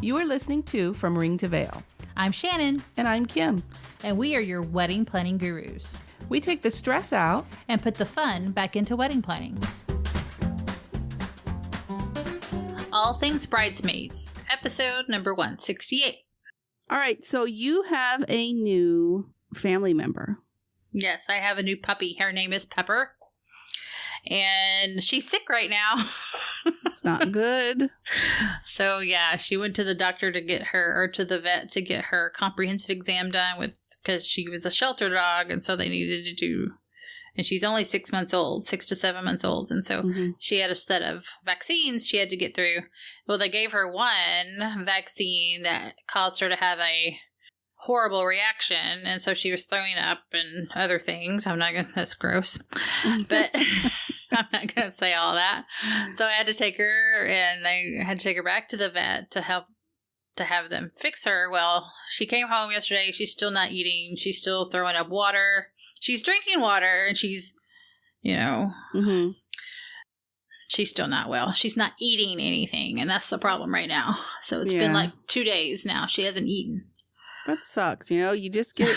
You are listening to From Ring to Veil. I'm Shannon. And I'm Kim. And we are your wedding planning gurus. We take the stress out and put the fun back into wedding planning. All Things Bridesmaids, episode number 168. All right, so you have a new family member. Yes, I have a new puppy. Her name is Pepper. And she's sick right now. It's not good. So, yeah, she went to the doctor to get her, or to the vet to get her comprehensive exam done because she was a shelter dog. And so they needed to do, and she's only 6 months old, 6 to 7 months old. And so she had a set of vaccines she had to get through. Well, they gave her one vaccine that caused her to have a horrible reaction, and so she was throwing up and other things. That's gross, but I'm not gonna say all that. So I had to take her, and I had to take her back to the vet to have them fix her. Well, she came home yesterday. She's still not eating. She's still throwing up water. She's drinking water, and she's, she's still not well. She's not eating anything, and that's the problem right now. So it's been like 2 days now. She hasn't eaten. That sucks. You just get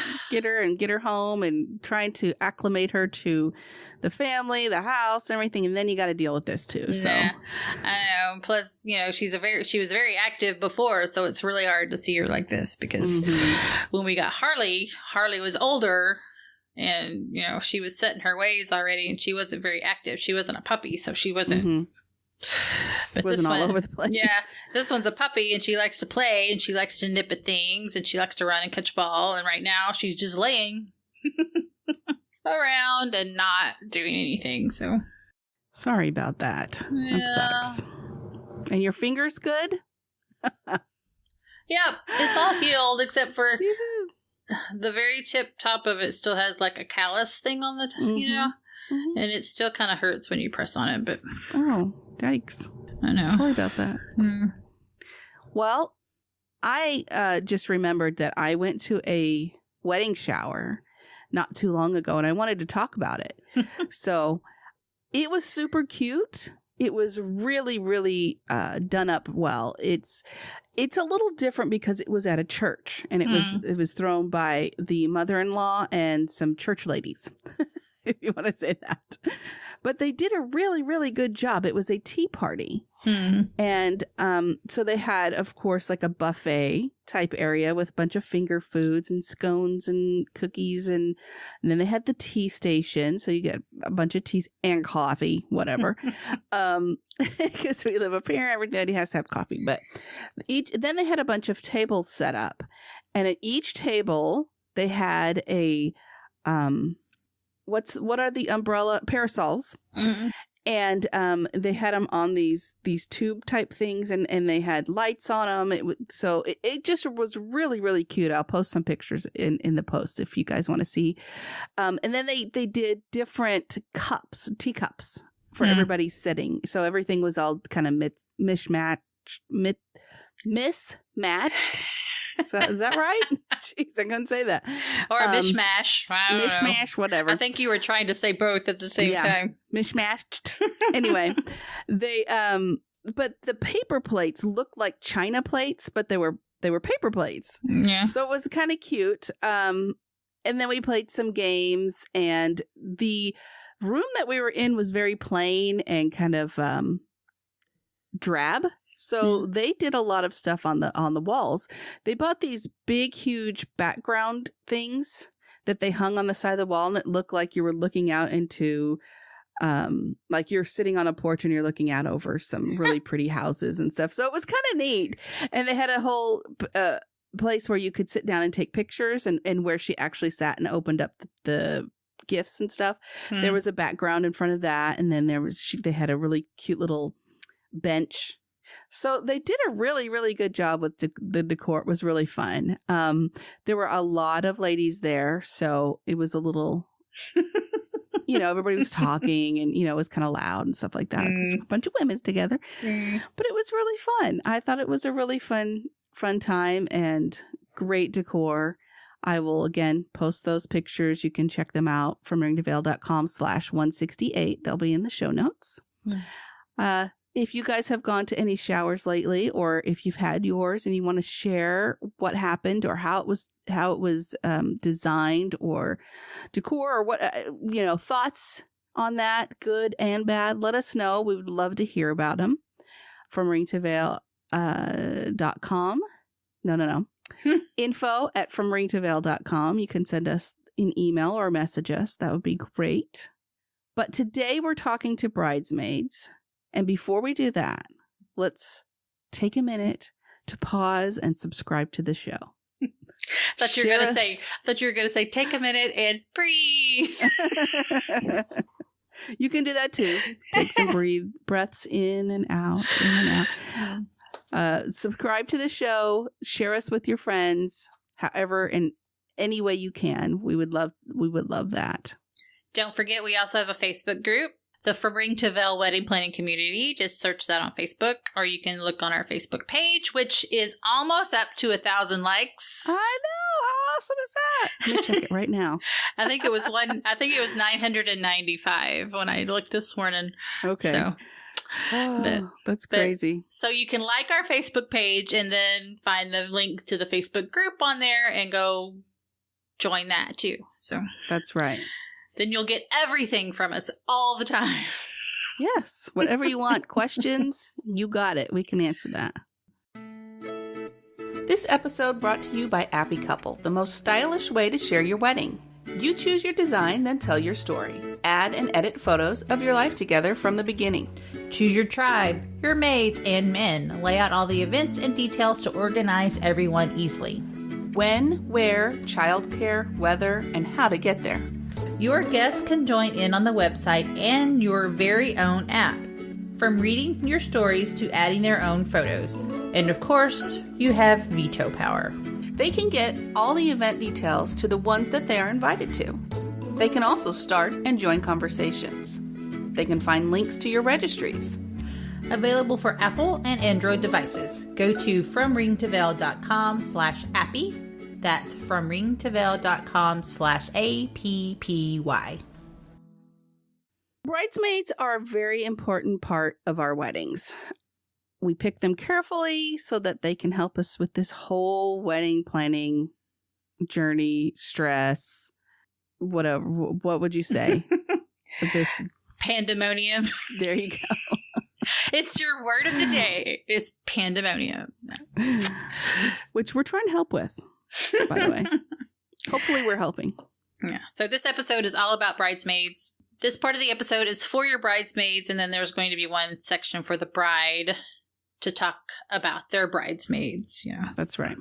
her home and trying to acclimate her to the family, the house, and everything, and then you got to deal with this too. So I know. Plus, she was very active before, so it's really hard to see her like this because when we got Harley was older, and she was set in her ways already, and she wasn't very active. She wasn't a puppy, so she wasn't. But wasn't this all one, over the place. Yeah, this one's a puppy, and she likes to play, and she likes to nip at things, and she likes to run and catch ball. And right now, she's just laying around and not doing anything. So sorry about that. Yeah. That sucks. And your finger's good? Yep, it's all healed except for the very top of it still has like a callus thing on the and it still kind of hurts when you press on it. But yikes. I know. Sorry about that. Well, I just remembered that I went to a wedding shower not too long ago, and I wanted to talk about it. So it was super cute. It was really, really done up well. It's a little different because it was at a church, and it was thrown by the mother-in-law and some church ladies. If you want to say that. But they did a really, really good job. It was a tea party. And so they had, of course, like a buffet type area with a bunch of finger foods and scones and cookies. And then they had the tea station. So you get a bunch of teas and coffee, whatever. Because we live up here, everybody has to have coffee. But then they had a bunch of tables set up. And at each table, they had a... what are the umbrella parasols? And they had them on these tube type things, and they had lights on them. It just was really, really cute. I'll post some pictures in the post if you guys want to see. And then they did different teacups for everybody's sitting. So everything was all kind of mismatched. Is that right? Jeez, I couldn't say that. Or a mishmash. Mishmash, whatever. I think you were trying to say both at the same time. Mishmashed. Anyway, they but the paper plates looked like china plates, but they were paper plates. Yeah. So it was kind of cute. And then we played some games, and the room that we were in was very plain and kind of drab. So they did a lot of stuff on the walls. They bought these big, huge background things that they hung on the side of the wall, and it looked like you were looking out into, like you're sitting on a porch and you're looking out over some really pretty houses and stuff. So it was kind of neat. And they had a whole place where you could sit down and take pictures, and where she actually sat and opened up the gifts and stuff. There was a background in front of that, and then they had a really cute little bench. So they did a really, really good job with the decor. It was really fun. There were a lot of ladies there, so it was a little, everybody was talking, and, it was kind of loud and stuff like that because a bunch of women's together. But it was really fun. I thought it was a really fun time and great decor. I will, again, post those pictures. You can check them out from ringtoveil.com/168. They'll be in the show notes. If you guys have gone to any showers lately, or if you've had yours and you want to share what happened or how it was designed or decor or what, thoughts on that, good and bad, let us know. We would love to hear about them. From ringtoveil.com. No. Info at fromringtoveil.com. You can send us an email or message us. That would be great. But today we're talking to bridesmaids. And before we do that, let's take a minute to pause and subscribe to the show. thought you were gonna say, take a minute and breathe. You can do that too. Take some breaths in and out, subscribe to the show, share us with your friends, however, in any way you can. We would love that. Don't forget, we also have a Facebook group, the From Ring to Veil Wedding Planning Community. Just search that on Facebook, or you can look on our Facebook page, which is almost up to 1,000 likes. I know. How awesome is that? Let me check it right now. I think it was 995 when I looked this morning. Okay. So, that's crazy. So you can like our Facebook page and then find the link to the Facebook group on there and go join that too. So that's right. Then you'll get everything from us all the time. Yes. Whatever you want. Questions, you got it. We can answer that. This episode brought to you by Appy Couple, the most stylish way to share your wedding. You choose your design, then tell your story. Add and edit photos of your life together from the beginning. Choose your tribe, your maids, and men. Lay out all the events and details to organize everyone easily. When, where, childcare, weather, and how to get there. Your guests can join in on the website and your very own app. From reading your stories to adding their own photos. And of course, you have veto power. They can get all the event details to the ones that they are invited to. They can also start and join conversations. They can find links to your registries. Available for Apple and Android devices. Go to fromringtoveil.com/appy. That's fromringtoveil.com/appy. Bridesmaids are a very important part of our weddings. We pick them carefully so that they can help us with this whole wedding planning journey, stress, whatever. What would you say? This pandemonium. There you go. It's your word of the day. It's pandemonium. Which we're trying to help with, by the way. Hopefully we're helping. Yeah. So this episode is all about bridesmaids. This part of the episode is for your bridesmaids, and then there's going to be one section for the bride to talk about their bridesmaids. Yeah, that's right.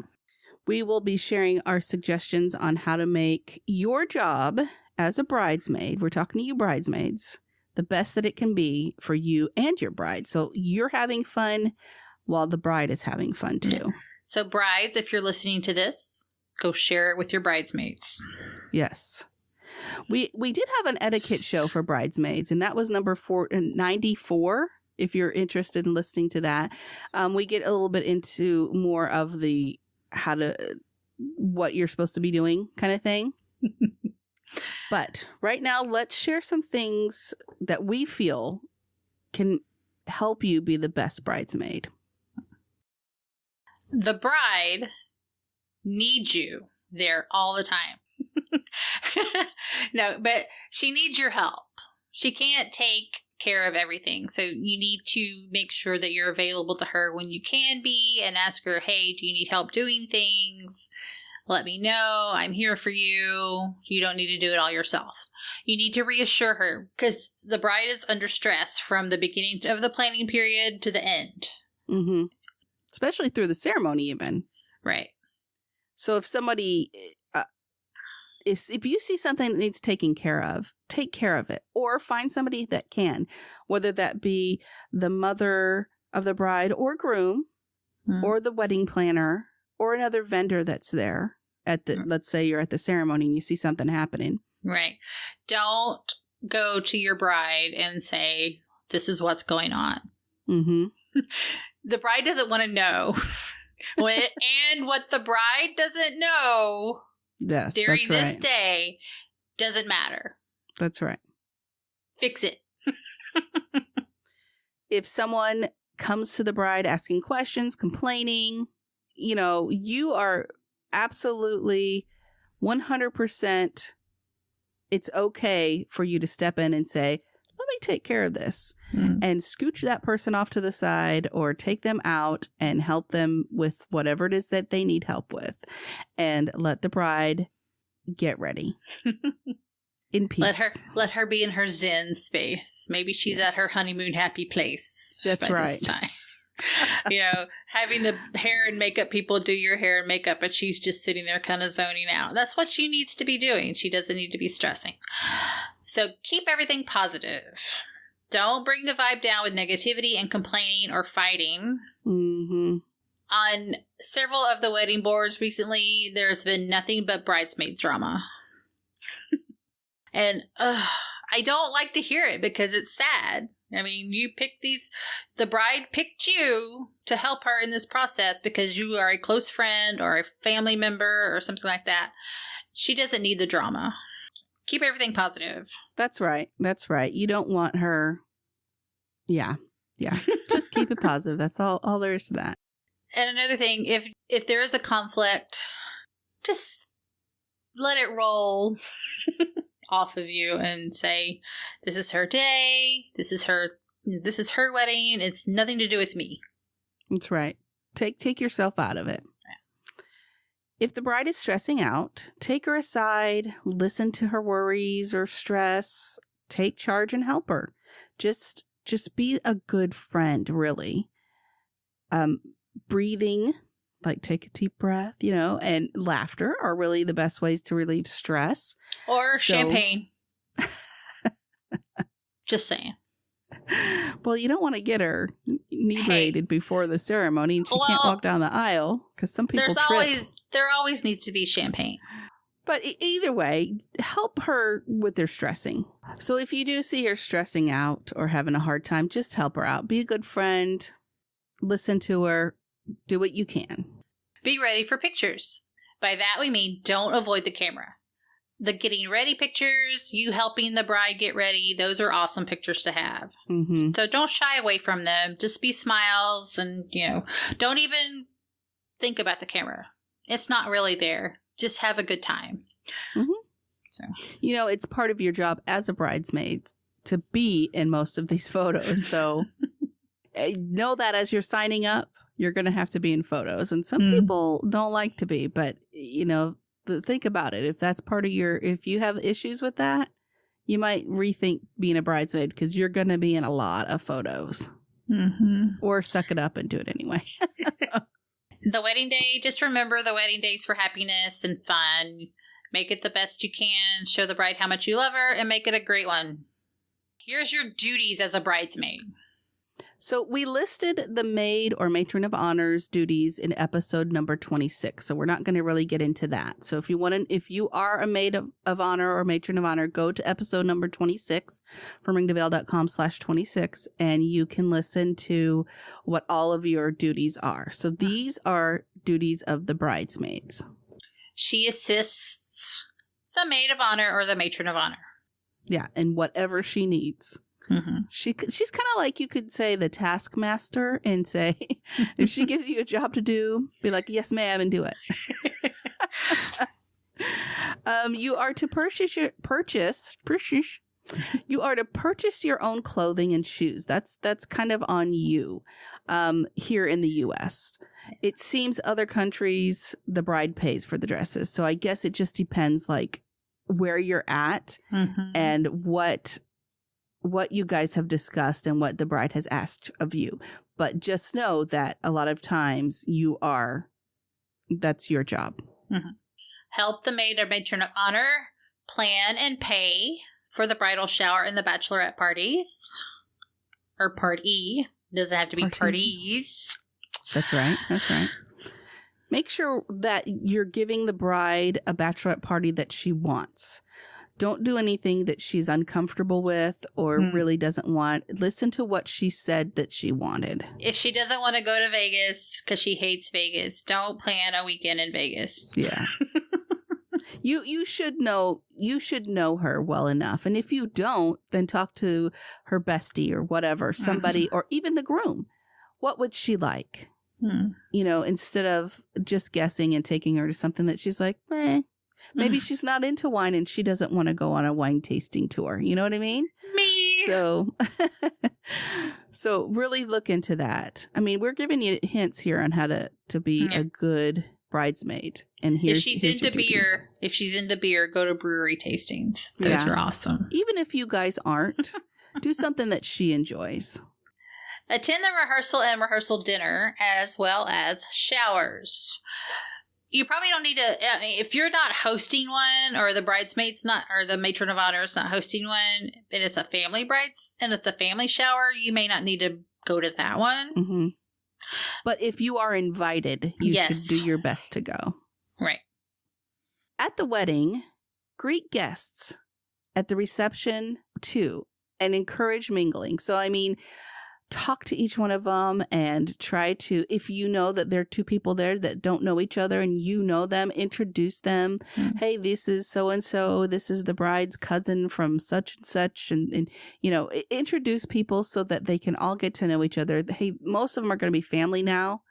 We will be sharing our suggestions on how to make your job as a bridesmaid, we're talking to you bridesmaids, the best that it can be for you and your bride. So you're having fun while the bride is having fun too. Yeah. So brides, if you're listening to this, go share it with your bridesmaids. Yes. We did have an etiquette show for bridesmaids, and that was number 94. If you're interested in listening to that, we get a little bit into more of the what you're supposed to be doing kind of thing. But right now, let's share some things that we feel can help you be the best bridesmaid. The bride needs you there all the time. No, but she needs your help. She can't take care of everything. So you need to make sure that you're available to her when you can be and ask her, hey, do you need help doing things? Let me know. I'm here for you. You don't need to do it all yourself. You need to reassure her because the bride is under stress from the beginning of the planning period to the end. Mm-hmm. Especially through the ceremony even. Right. So if somebody... If you see something that needs taking care of, take care of it. Or find somebody that can, whether that be the mother of the bride or groom, or the wedding planner, or another vendor that's there at the. Let's say you're at the ceremony and you see something happening. Right. Don't go to your bride and say, "This is what's going on." Mm-hmm. The bride doesn't want to know, and what the bride doesn't know. Yes, during that's right. this day doesn't matter. That's right. Fix it. if someone comes to the bride asking questions, complaining, you are absolutely 100%, it's okay for you to step in and say, let me take care of this, and scooch that person off to the side or take them out and help them with whatever it is that they need help with, and let the bride get ready in peace. Let her be in her Zen space. Maybe she's at her honeymoon happy place. That's right. This time. Having the hair and makeup people do your hair and makeup, but she's just sitting there kind of zoning out. That's what she needs to be doing. She doesn't need to be stressing. So keep everything positive. Don't bring the vibe down with negativity and complaining or fighting. Mm-hmm. On several of the wedding boards recently, there's been nothing but bridesmaid drama. And I don't like to hear it because it's sad. I mean, the bride picked you to help her in this process because you are a close friend or a family member or something like that. She doesn't need the drama. Keep everything positive. That's right. That's right. You don't want her. Yeah. Just keep it positive. That's all there is to that. And another thing, if there is a conflict, just let it roll off of you and say, this is her day. This is her wedding. It's nothing to do with me. That's right. Take yourself out of it. If the bride is stressing out, take her aside, listen to her worries or stress, take charge and help her. Just be a good friend, really. Breathing, like take a deep breath, and laughter are really the best ways to relieve stress. Or champagne. Just saying. Well, you don't want to get her inebriated before the ceremony and she can't walk down the aisle because some people trip. There always needs to be champagne. But either way, help her with their stressing. So if you do see her stressing out or having a hard time, just help her out. Be a good friend. Listen to her. Do what you can. Be ready for pictures. By that we mean don't avoid the camera. The getting ready pictures, you helping the bride get ready, those are awesome pictures to have. Mm-hmm. So don't shy away from them. Just be smiles and, don't even think about the camera. It's not really there. Just have a good time. Mm-hmm. So, it's part of your job as a bridesmaid to be in most of these photos. So know that as you're signing up, you're going to have to be in photos. And some people don't like to be, but, think about it. If that's part of if you have issues with that, you might rethink being a bridesmaid because you're going to be in a lot of photos. Mm-hmm. Or suck it up and do it anyway. The wedding day, just remember the wedding day is for happiness and fun. Make it the best you can. Show the bride how much you love her and make it a great one. Here's your duties as a bridesmaid. So we listed the maid or matron of honor's duties in episode number 26. So we're not going to really get into that. So if you are a maid of honor or matron of honor, go to episode number 26 from ringdevale.com/26 and you can listen to what all of your duties are. So these are duties of the bridesmaids. She assists the maid of honor or the matron of honor. Yeah, and whatever she needs. Mm-hmm. She's kind of like, you could say, the taskmaster, and say, if she gives you a job to do, be like, yes, ma'am, and do it. You are to purchase your own clothing and shoes. That's kind of on you here in the U.S. It seems other countries, the bride pays for the dresses. So I guess it just depends, like, where you're at and what you guys have discussed and what the bride has asked of you. But just know that a lot of times that's your job. Mm-hmm. Help the maid or matron of honor plan and pay for the bridal shower and the bachelorette parties. Or party. Doesn't have to be parties. That's right. Make sure that you're giving the bride a bachelorette party that she wants. Don't do anything that she's uncomfortable with or really doesn't want. Listen to what she said that she wanted. If she doesn't want to go to Vegas because she hates Vegas, don't plan a weekend in Vegas. Yeah. You should know her well enough. And if you don't, then talk to her bestie or whatever, somebody, or even the groom. What would she like? You know, instead of just guessing and taking her to something that she's like, maybe she's not into wine and she doesn't want to go on a wine tasting tour. You know what I mean? Me. So really look into that. I mean, we're giving you hints here on how to be a good bridesmaid. And if she's into beer, go to brewery tastings. Those are awesome. Even if you guys aren't, do something that she enjoys. Attend the rehearsal and rehearsal dinner, as well as showers. You probably don't need to, I mean, if you're not hosting one, or the bridesmaid's not, or the matron of honor is not hosting one, and it's a family shower, you may not need to go to that one. Mm-hmm. But if you are invited, you should do your best to go. Right. At the wedding, greet guests. At the reception, too, and encourage mingling. So, I mean, talk to each one of them and try to, if you know that there are two people there that don't know each other and you know them, introduce them. Hey, this is so-and-so. This is the bride's cousin from such and such. And you know, introduce people so that they can all get to know each other. Hey, most of them are going to be family now.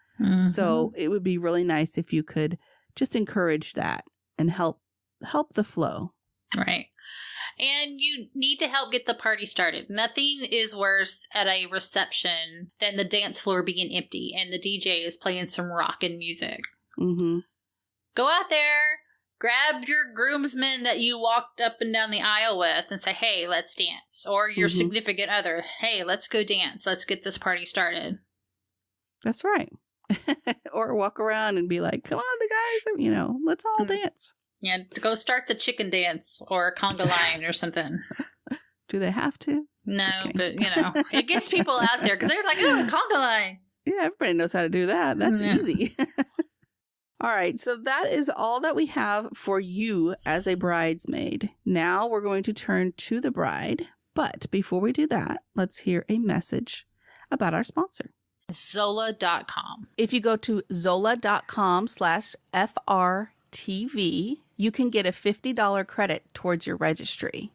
So it would be really nice if you could just encourage that and help the flow. Right. And you need to help get the party started. Nothing is worse at a reception than the dance floor being empty and the DJ is playing some rockin' music. Go out there, grab your groomsmen that you walked up and down the aisle with and say, hey, let's dance. Or your significant other, hey, let's go dance. Let's get this party started. That's right. Or walk around and be like, come on, the guys, you know, let's all dance. Yeah, go start the chicken dance or a conga line or something. Do they have to? No, but, you know, it gets people out there because they're like, oh, a conga line. Yeah, everybody knows how to do that. That's easy. All right, so that is all that we have for you as a bridesmaid. Now we're going to turn to the bride. But before we do that, let's hear a message about our sponsor. Zola.com. If you go to zola.com/FRTV, you can get a $50 credit towards your registry.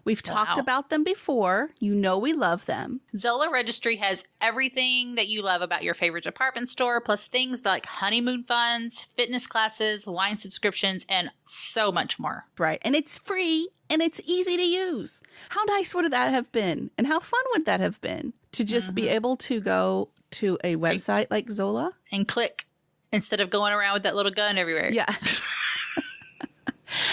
We've talked about them before. You know we love them. Zola Registry has everything that you love about your favorite department store, plus things like honeymoon funds, fitness classes, wine subscriptions, and so much more. Right. And it's free and it's easy to use. How nice would that have been? And how fun would that have been to just be able to go to a website like Zola? And click instead of going around with that little gun everywhere. Yeah.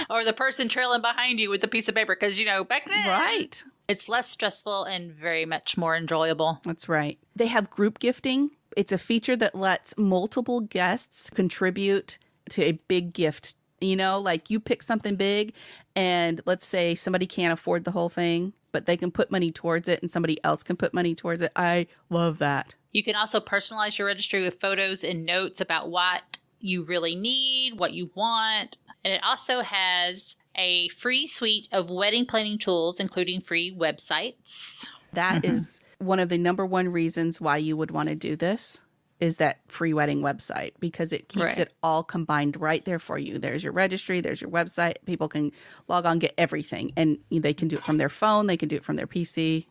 Or the person trailing behind you with a piece of paper because, you know, back then. Right. It's less stressful and very much more enjoyable. That's right. They have group gifting. It's a feature that lets multiple guests contribute to a big gift. You know, like you pick something big and let's say somebody can't afford the whole thing, but they can put money towards it and somebody else can put money towards it. I love that. You can also personalize your registry with photos and notes about what you really need, what you want. And it also has a free suite of wedding planning tools, including free websites. That is one of the number one reasons why you would want to do this, is that free wedding website, because it keeps it all combined right there for you. There's your registry, there's your website. People can log on, get everything, and they can do it from their phone. They can do it from their PC.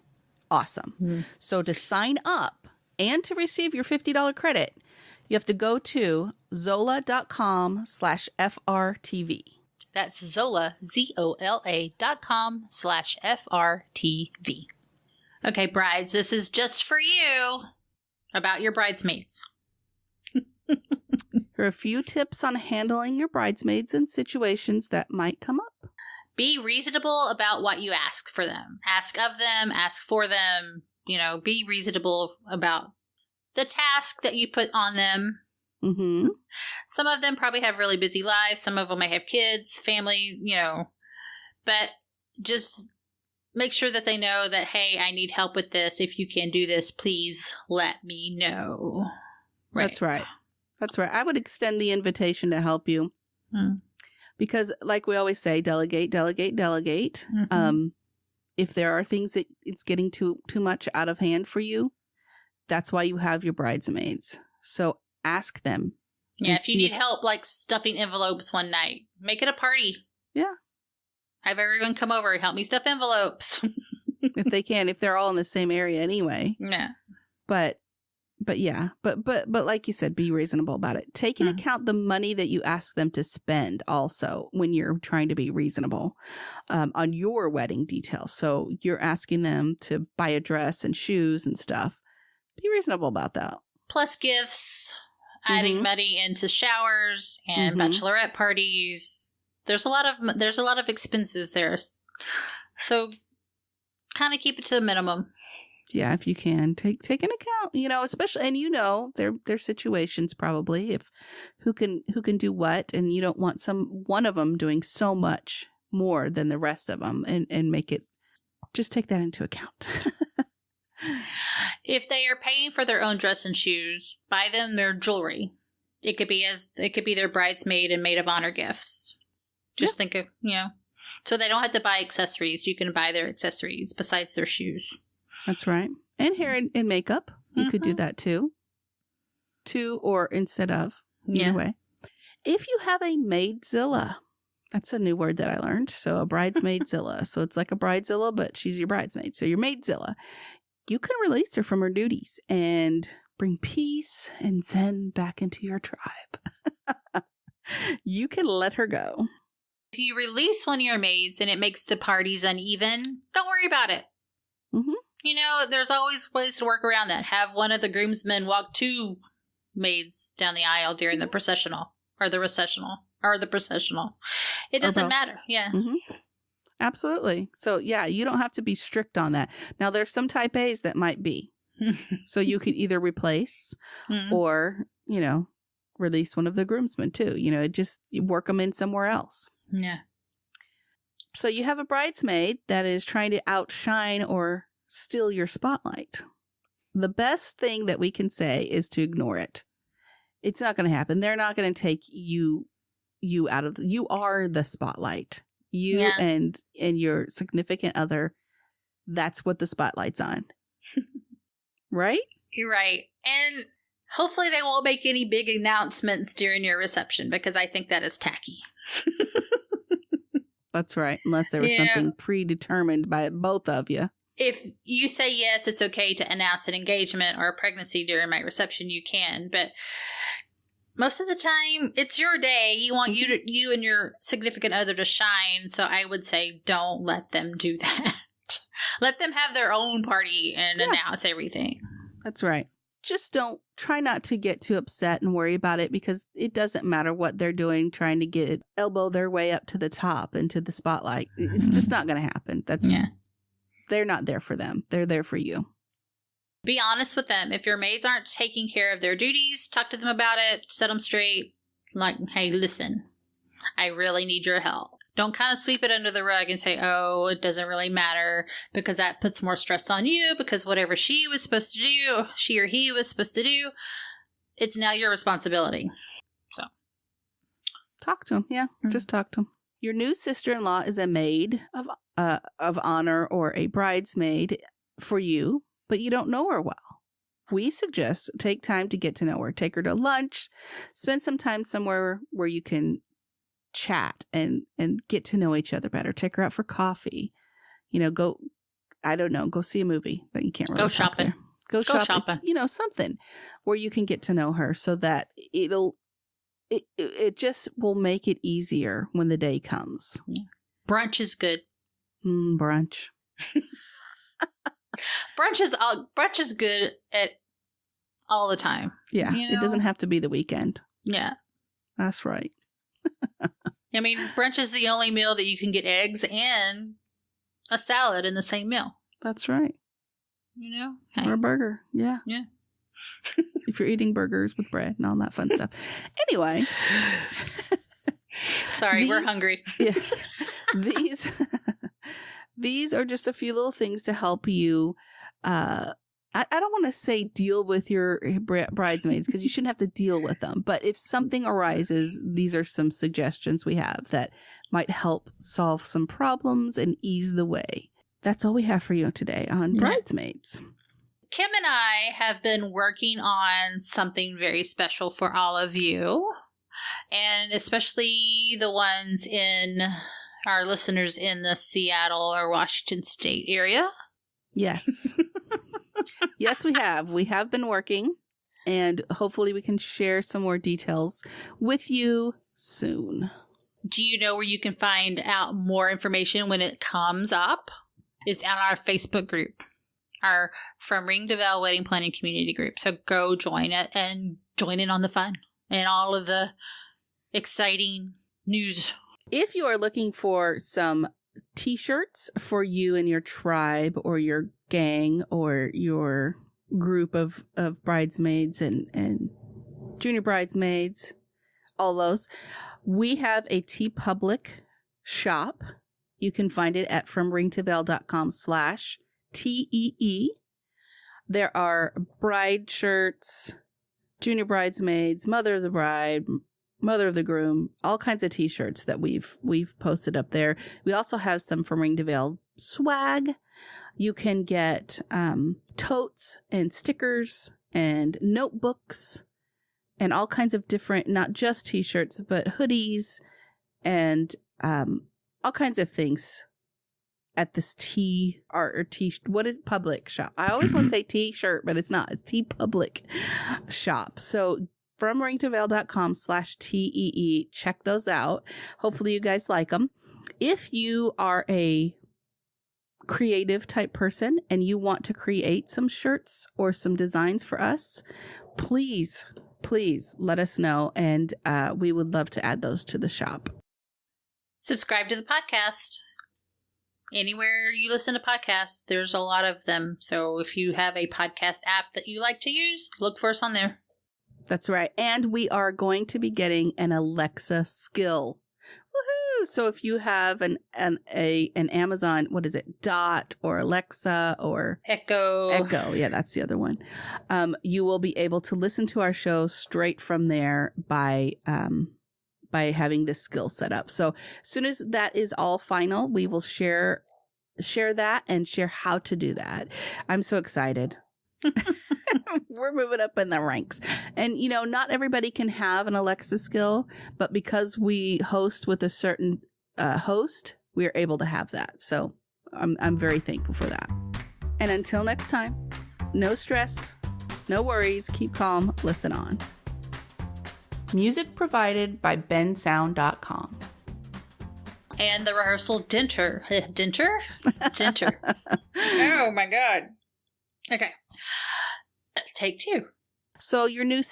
Awesome. So to sign up and to receive your $50 credit, you have to go to zola.com/FRTV. That's Zola, ZOLA.com/FRTV. Okay, brides, this is just for you about your bridesmaids. Here are a few tips on handling your bridesmaids in situations that might come up. Be reasonable about what you ask for them. Ask of them, ask for them. You know, be reasonable about the task that you put on them. Some of them probably have really busy lives. Some of them may have kids, family, you know, but just make sure that they know that, hey, I need help with this. If you can do this, please let me know. Right. That's right. That's right. I would extend the invitation to help you because, like we always say, delegate, delegate, delegate. If there are things that it's getting too much out of hand for you, that's why you have your bridesmaids. So ask them, Yeah, if you need help, like stuffing envelopes one night, make it a party. Yeah. Have everyone come over and help me stuff envelopes. If they can, if they're all in the same area anyway. Yeah. But yeah, but like you said, be reasonable about it. Take into account the money that you ask them to spend also when you're trying to be reasonable on your wedding details. So you're asking them to buy a dress and shoes and stuff. Be reasonable about that. Plus gifts, adding money into showers and bachelorette parties. There's a lot of expenses there. So kind of keep it to the minimum. Yeah, if you can take an account, especially, and their situations probably, if who can do what, and you don't want one of them doing so much more than the rest of them, and make it, just take that into account. If they are paying for their own dress and shoes, buy them their jewelry. It could be their bridesmaid and maid of honor gifts. Just think of, so they don't have to buy accessories. You can buy their accessories besides their shoes. That's right. And hair and makeup. You could do that too. Or instead of. Either way. If you have a maidzilla, that's a new word that I learned. So a bridesmaidzilla. So it's like a bridezilla, but she's your bridesmaid. So your maidzilla. You can release her from her duties and bring peace and zen back into your tribe. You can let her go. If you release one of your maids and it makes the parties uneven, don't worry about it. Mm-hmm. There's always ways to work around that. Have one of the groomsmen walk two maids down the aisle during the processional or the recessional or the processional. It doesn't matter. Yeah. Mm-hmm. Absolutely. So, yeah, you don't have to be strict on that. Now, there's some type A's that might be. So you could either replace or, release one of the groomsmen too. Just work them in somewhere else. Yeah. So you have a bridesmaid that is trying to outshine or steal your spotlight. The best thing that we can say is to ignore it. It's not going to happen. They're not going to take you out of you are the spotlight. You and your significant other, that's what the spotlight's on. Right? You're right. And hopefully they won't make any big announcements during your reception, because I think that is tacky. That's right. Unless there was something predetermined by both of you. If you say yes, it's okay to announce an engagement or a pregnancy during my reception, you can. But most of the time, it's your day. You want you and your significant other to shine. So I would say don't let them do that. Let them have their own party and announce everything. That's right. Just try not to get too upset and worry about it, because it doesn't matter what they're doing, trying to elbow their way up to the top into the spotlight. It's just not going to happen. They're not there for them. They're there for you. Be honest with them. If your maids aren't taking care of their duties, talk to them about it, set them straight. Like, hey, listen, I really need your help. Don't kind of sweep it under the rug and say, oh, it doesn't really matter, because that puts more stress on you, because whatever she was supposed to do, she or he was supposed to do, it's now your responsibility. So talk to them. Yeah, just talk to them. Your new sister-in-law is a maid of honor or a bridesmaid for you, but you don't know her well. We suggest take time to get to know her. Take her to lunch. Spend some time somewhere where you can chat and get to know each other better. Take her out for coffee. Go see a movie that you can't really go shopping. There. Go shopping. It's, something where you can get to know her, so that it just will make it easier when the day comes. Yeah. Brunch is good. Brunch. Brunch is good at all the time. Yeah, it doesn't have to be the weekend. Yeah, that's right. I mean, brunch is the only meal that you can get eggs and a salad in the same meal. That's right. Hey. Or a burger. Yeah. Yeah. If you're eating burgers with bread and all that fun stuff. Anyway. Sorry, we're hungry. Yeah. These are just a few little things to help you. I don't want to say deal with your bridesmaids, because you shouldn't have to deal with them. But if something arises, these are some suggestions we have that might help solve some problems and ease the way. That's all we have for you today on bridesmaids. Kim and I have been working on something very special for all of you, and especially the ones in our listeners in the Seattle or Washington State area. Yes. Yes, we have. We have been working, and hopefully we can share some more details with you soon. Do you know where you can find out more information when it comes up? It's on our Facebook group, our From Ring to Veil Wedding Planning Community Group. So go join it and join in on the fun and all of the exciting news. If you are looking for some t-shirts for you and your tribe or your gang or your group of bridesmaids and junior bridesmaids, all those, we have a TeePublic shop. You can find it at fromringtoveil.com/TEE. There are bride shirts, junior bridesmaids, mother of the bride, mother of the groom, all kinds of t-shirts that we've posted up there. We also have some From Ring to Veil swag. You can get totes and stickers and notebooks and all kinds of different, not just t-shirts, but hoodies and all kinds of things at this what is public shop? I always want to say t-shirt, but it's not. It's TeePublic shop. So fromringtoveil.com/TEE. Check those out. Hopefully you guys like them. If you are a creative type person and you want to create some shirts or some designs for us, please let us know, and we would love to add those to the shop. Subscribe to the podcast. Anywhere you listen to podcasts, there's a lot of them. So if you have a podcast app that you like to use, look for us on there. That's right. And we are going to be getting an Alexa skill. Woohoo! So if you have an Amazon, what is it, Dot or Alexa or Echo. Yeah, that's the other one. You will be able to listen to our show straight from there by having this skill set up. So as soon as that is all final, we will share that and share how to do that. I'm so excited. We're moving up in the ranks. And, not everybody can have an Alexa skill, but because we host with a certain host, we are able to have that. So I'm very thankful for that. And until next time, no stress, no worries, keep calm, listen on. Music provided by bensound.com. And the rehearsal Dinter. Dinter? Oh my God. Okay. Take two. So your new...